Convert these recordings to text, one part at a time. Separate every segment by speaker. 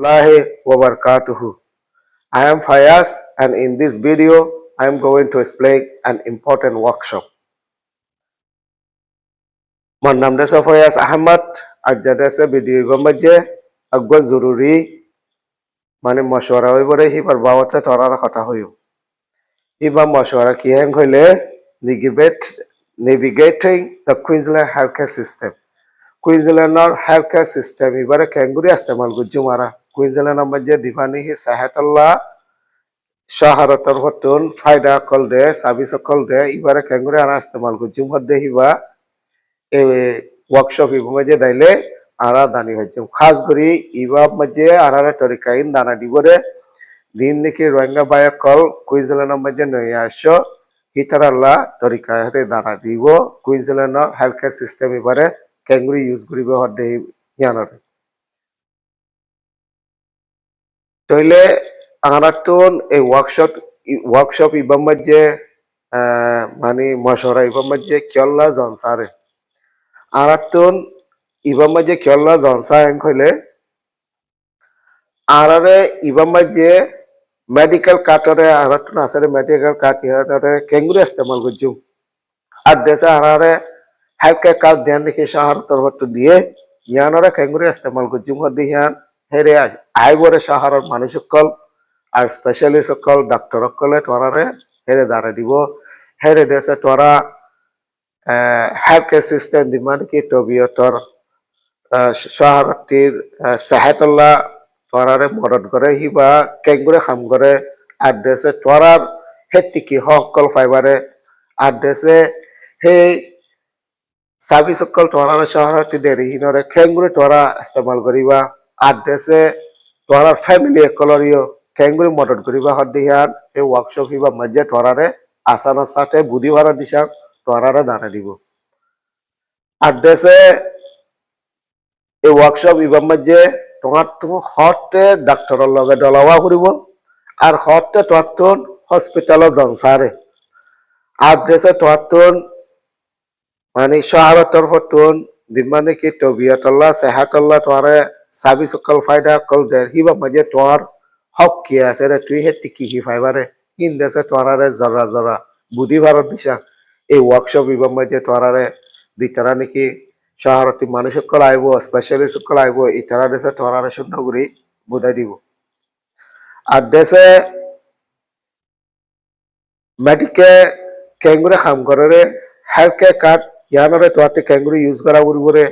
Speaker 1: Warahmatullahi wabarakatuh. I am Fayaz, and in this video I am going to explain an important workshop. My name is Fayaz Ahmad. Ajadasa video gamaje agwa zururi mane mashwara hoibore hi par bawate torara kotha hoyo. Iba mashwara ki hang hoile navigating the Queensland healthcare system. Queensland healthcare system ibare kenguri istemal gujju mara. Queensland amajje divani hi sahatullah Shaharatar hotun faida kol de service kol de ibare kengure ara istemal gujum hodde hiba e workshop ibu maje daile ara dani hojum khas gori iba maje ara torikain dana dibore din niki rohingya baya kol Queensland maje noya asho hitaralla torika hare dana dibo Queensland healthcare system ibare kenguri use goribe hodde yanore toile angatun e workshop ibam maje mani mashora ibam maje kyolla jansare aratun ibam maje kyolla jansa enkhole arare ibam maje medical card aratun asare medical card here kengure istemal gujum adresa arare healthcare card dhyan rekhe shahar tarfatu diye yanore kengure istemal gujum hodi yan here aibore shaharar manusukol আর specialist সকল doctor সকলে তোরারে হেরে দাঁড়া দিব হেরে দেশে তোরা হেলথ কেয়ার সিস্টেম দিমান কি তবিয়তর শহরটির সাহাতল্লা তোরারে মদত করে হিবা কেঙ্গুরে খাম করে আড্রেসে তোরার হেটিকি সকল ফাইবারে আড্রেসে সেই সার্ভিস সকল তোরারে শহরটি দেরি হিনরে কেঙ্গুরে তোরা ইস্তেমাল করিবা আড্রেসে তোরার ফ্যামিলি একলরিও কেঙ্গুরি মদত করিবা হদিয়ান এই ওয়ার্কশপ হিবা মজ্জে তোরারে আসানার সাথে বুধিবারের দিশা তোরারে দাঁড়া দিব আড্রেসে এই ওয়ার্কশপ হিবা মজ্জে তোমার তুমি হতে ডাক্তারের লগে দলাওয়া করিব আর হতে তোর হসপিটালত জনসারে আড্রেসে তোর মানে শহরের তরফতুন দিমানে কি তবিয়তল্লাহ সেহাতল্লাহ তোরে সাবি সকল ফায়দা কল দের হিবা মজ্জে তোর হক কি আছে রে তুই হেতি কি ফাইবারে ইন দেশে তোরারে জরা জরা বুদ্ধি ভারত দিশা এই ওয়ার্কশপ ইবাম মাঝে তোরারে দিতারা নাকি শহরটি মানুষ সকল আইব স্পেশালিস্ট সকল আইব ইতারা দেশে তোরারে শুদ্ধ করে বুঝাই দিব আর দেশে মেডিকে কেঙ্গুরে খাম করে হেলথ কেয়ার কার্ড ইয়ানরে তোয়াতে কেঙ্গুরে ইউজ করা উড়বরে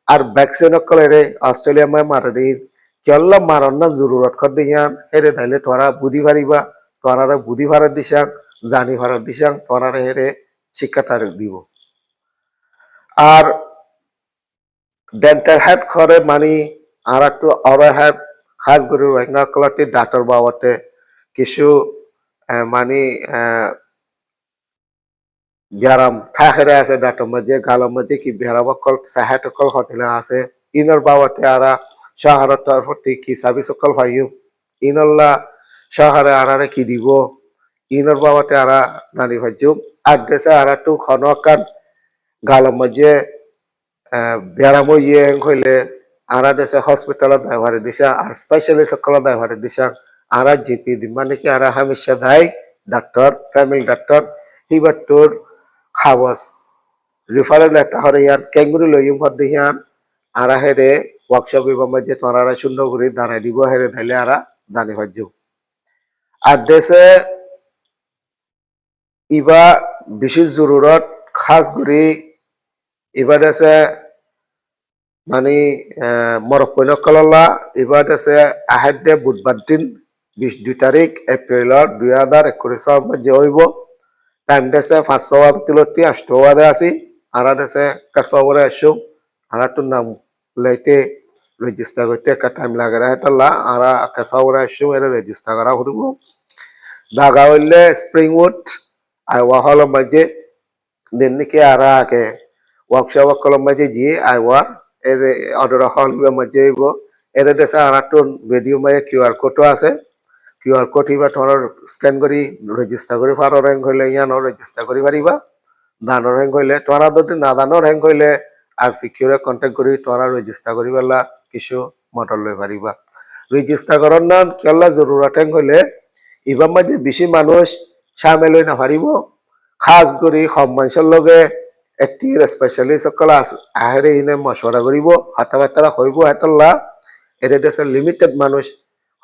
Speaker 1: আর ভ্যাকসিন সকল রে অস্ট্রেলিয়া মায় মারা দিন কেল্লা মারণ না জরুরত কর দিয়ান হেরে তাইলে তোরা বুদ্ধি পারিবা তোরারে বুদ্ধি ভাড়ার দিশাং জানি ভাড়ার দিশাং তোরারে হেরে শিক্ষাটা দিব আর ডেন্টাল হেলথ করে মানি আর একটু অরাল হেলথ খাস করে রোহিঙ্গা কলাটি ডাক্তার বাবতে কিছু মানি ব্যারাম থাকেরে আছে ডাক্তার মাঝে গালার মাঝে কি বেড়াব কল সাহায্য কল হোটেলে আছে ইনর বাবতে আরা শহরের তরফটি কি সাবি সকল ভাইও ইনল্লা শহরে আরারে কি দিব ইনর বাবাতে আরা নানি ভাইজু আড্রেসে আরা টু খনকান গালার মাঝে বেড়াম ইয়ে হইলে আরা দেশে হসপিটালত ব্যবহারে দিশা আর স্পেশালিস্ট সকল ব্যবহারে দিশা আরা জিপি দি মানে কি আরা হামেশা ধাই ডাক্তার ফ্যামিলি ডাক্তার হিবার তোর খাওয়াস রিফারেল লেটার হরে ইয়ান কেঙ্গুরি লইম হর দিয়ান আরা হেরে ওয়ার্কশপ ইবা মধ্যে তোরারা শূন্য করে দাঁড়াই দিব হেরে ধাইলে আরা দানি ভাজ্যু আর দেশে ইবা বিশেষ জরুরত খাস করে ইবা দেশে মানে মরক্কৈন কলল্লা ইবা দেশে আহাদ্যে বুধবার দিন 22 তারিখ এপ্রিলৰ 2021 মধ্যে হইব টাইম দেশে 5:03 8:00 আছি আরা দেশে কাছবরে আসো আরা তোর নাম লাইতে রেজিস্টার করতে একটা টাইম লাগে হেতলা আরা কাছবরে আসো এর রেজিস্টার করা হইব দাগা হইলে স্প্রিংউড আইওয়া হল মধ্যে দিন নাকি আরা আগে ওয়ার্কশপ কলম মধ্যে জি আইওয়া এর অর্ডার হল মধ্যে হইব এর দেশে আরা তোর ভিডিও মধ্যে কিউআর কোড আছে কিউআর কোড হিবা তোর স্ক্যান করি রেজিস্টার করি ফার র্যাঙ্ক হইলে ইয়ানো রেজিস্টার করি পারিবা দানো র্যাঙ্ক হইলে তোরা যদি না দানো র্যাঙ্ক হইলে আর সিকিউরে কন্টাক্ট করি তোরা রেজিস্টার করি পারলা কিছু মটর লই পারিবা রেজিস্টার করার নাম কেলা জরুরত হইলে ইবার মাঝে বেশি মানুষ সামিল হই না পারিব খাস করে সব মানুষের লগে একটি স্পেশালিস্ট সকল আহেরে ইনে মশওয়ারা করিব কথাবার্তা হইব হেতল্লা এটা দেশে লিমিটেড মানুষ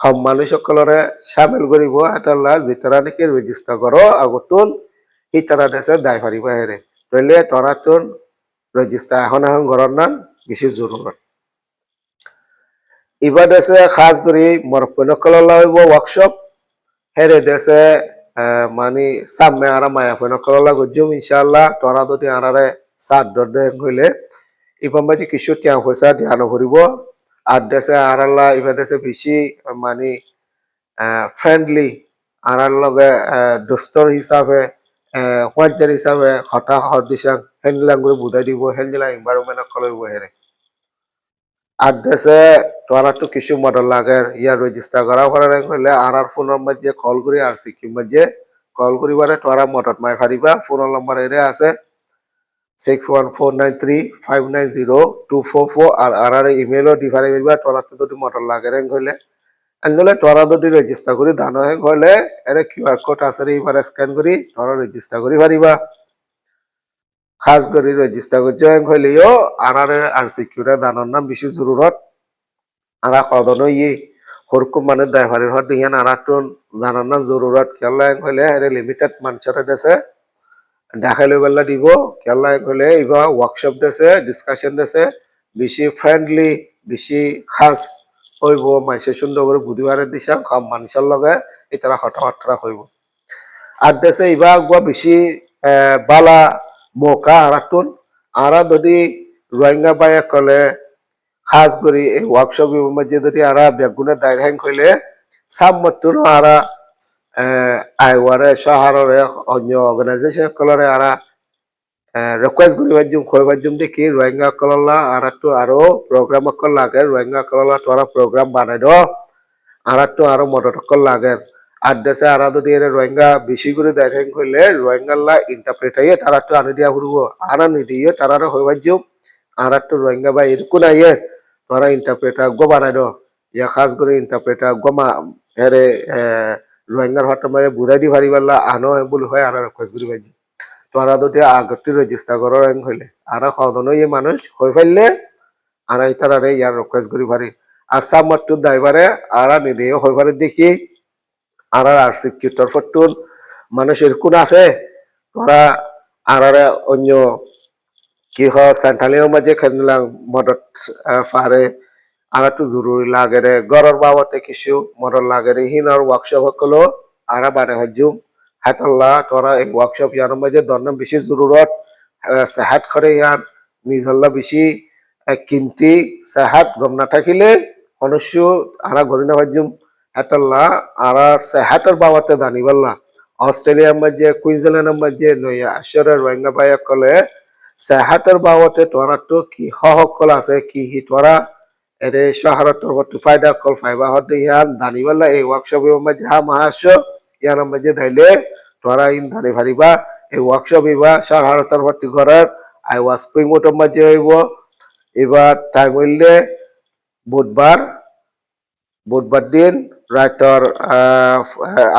Speaker 1: সব মানুষ সকলরে সামিল করিব হেতল্লা যেতারা নাকি রেজিস্টার করো আগতুন সেই তারা দেশে দায় পারিব হেরে তইলে তরাতুন রেজিস্টার এখন ঘরের নাম বেশি জরুরত এবার দেশে খাস করে মরপনকল হইব ওয়ার্কশপ হেরে দেশে মানে সামনে আর মায়া ফনকল গজুম ইনশাআল্লাহ তোরা যদি আনারে সাত দে হইলে এবার মাঝে কিছু টিয়া পয়সা ধ্যান করিব আর দেশে আরাল্লাহ এবার দেশে বেশি মানে ফ্রেন্ডলি আনার লগে দোস্তর হিসাবে হোয়াটজার হিসাবে হঠা হট দিশাং হেনলাং করে বুঝাই দিব হেনজিলা এনভায়রনমেন্ট কলইব হেরে আর দেশে তোরা তো কিছু মডেল লাগে ইয়ার রেজিস্টার করা হলে আর ফোনের মাঝে কল করি আর সিকিম মাঝে কল করিবারে তোরা মদত মাই ফারিবা ফোন নম্বর এরে আছে 614935902444 আর ইমেলও দি ফারিবা তোরা তো যদি মডেল লাগে হইলে আনলে তোরা যদি রেজিস্টার করি দান হলে এরে কিউআর কোড আছে এবারে স্ক্যান করি তোরা রেজিস্টার করি ফারিবা খাস করে রেজিস্টার করছে হইলেও আর সিকিউরে দানোর নাম বেশি জরুরত আর কদন ইয়ে হরকুম মানে ড্রাইভারের হট দিয়ান আর দানোর নাম জরুরত খেলা হইলে এর লিমিটেড মানুষের দেশে দেখাইলে বেলা দিব খেলা হইলে এবার ওয়ার্কশপ দেশে ডিসকাশন দেশে বেশি ফ্রেন্ডলি বেশি খাস হইব মাইসে সুন্দর করে বুধবারের দিশা কম মানুষের লগে এটা হঠাৎ হইব আর দেশে এবার বেশি বালা মৌকা আরাতুন আরা যদি রোহিঙ্গা বায়া কলে খাস করি এই ওয়ার্কশপ মধ্যে যদি আরা বেগুনের দায়রা হ্যাং কইলে সাব মতুন আরা আইওয়ারে শহরের অন্য অর্গানাইজেশন কলরে আরা রিকোয়েস্ট করি বাজুম কই বাজুম দেখি রোহিঙ্গা কললা আরাতু আরো প্রোগ্রাম কল লাগে রোহিঙ্গা কললা তোরা প্রোগ্রাম বানাই দো আরাতু আরো মদত কল লাগে আর দেশে আরা যদি রোহিঙ্গা বেশি করে দেখেন কইলে রোহিঙ্গাল্লা ইন্টারপ্রেটাইয়ে তারা তো আনি দিয়া ঘুরব আনা নিদিয়ে তারা হইবার যুগ আর তো রোহিঙ্গা বা এরকম আইয়ে তোরা ইন্টারপ্রেটার গো বানাই দো ইয়া খাস করে ইন্টারপ্রেটার গমা হেরে রোহিঙ্গার হটমায় বুঝাই দি পারিবাল্লা আনো বলে হয় আর রিকোয়েস্ট করি বাজি তোরা যদি আগতে রেজিস্টার করার হইলে আর কদনো ইয়ে মানুষ হয়ে ফেললে আর তারা ইয়ার রিকোয়েস্ট করি পারি আসাম মাত্র ড্রাইভারে আর নিদিয়ে হয়ে পারে দেখি আর সিকিউরিটির ফটুন মানুষের কোন আছে তোরা আর অন্য কি হয় সেন্ট্রালের মাঝে খেললাম মদত পারে আর একটু জরুরি লাগে রে গড়ের বাবতে কিছু মদত লাগে রে হিনার ওয়ার্কশপ হলো আর বানে হজুম হাতল্লা তোরা এই ওয়ার্কশপ ইয়ার মাঝে দরনাম বেশি জরুরত সেহাত করে ইয়ার নিজল্লা বেশি কিমতি সেহাত গম না থাকিলে মনুষ্য আর ঘড়ি না হজুম হাতল্লা আর সেহাতের বাবতে দানিবাল্লা অস্ট্রেলিয়ার মাঝে কুইন্সল্যান্ডের মাঝে নয়া আসরের রোহিঙ্গা ভাইয়া কলে সেহাতের বাবতে তোরা তো কি সকল আছে কি হি তোরা এরে শহরত ফায়দা কল ফাইবা হতে ইয়ান দানিবাল্লা এই ওয়ার্কশপের মাঝে মহাস্য ইয়ার মাঝে ধাইলে তোরা ইন ধানি ফারিবা এই ওয়ার্কশপ এবার শহরতর ভর্তি ঘরের আই ওয়াজ স্প্রিং মোটর মাঝে হইব এবার টাইম হইলে বুধবার দিন রাইটর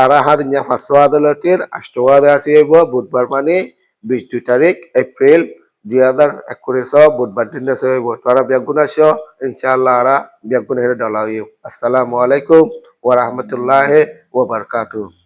Speaker 1: আর হাদিয়া ফাঁসো আদালতের আষ্টবাদে আসি হইব বুধবার মানে 22 তারিখ এপ্রিল 2021 বুধবার দিন দেশে হইব তোরা বেগুন আসো ইনশাআল্লাহ আরা বেগুন হেরে ডলা হইব আসসালামু আলাইকুম ওয়া রাহমাতুল্লাহি ওয়া বারাকাতুহু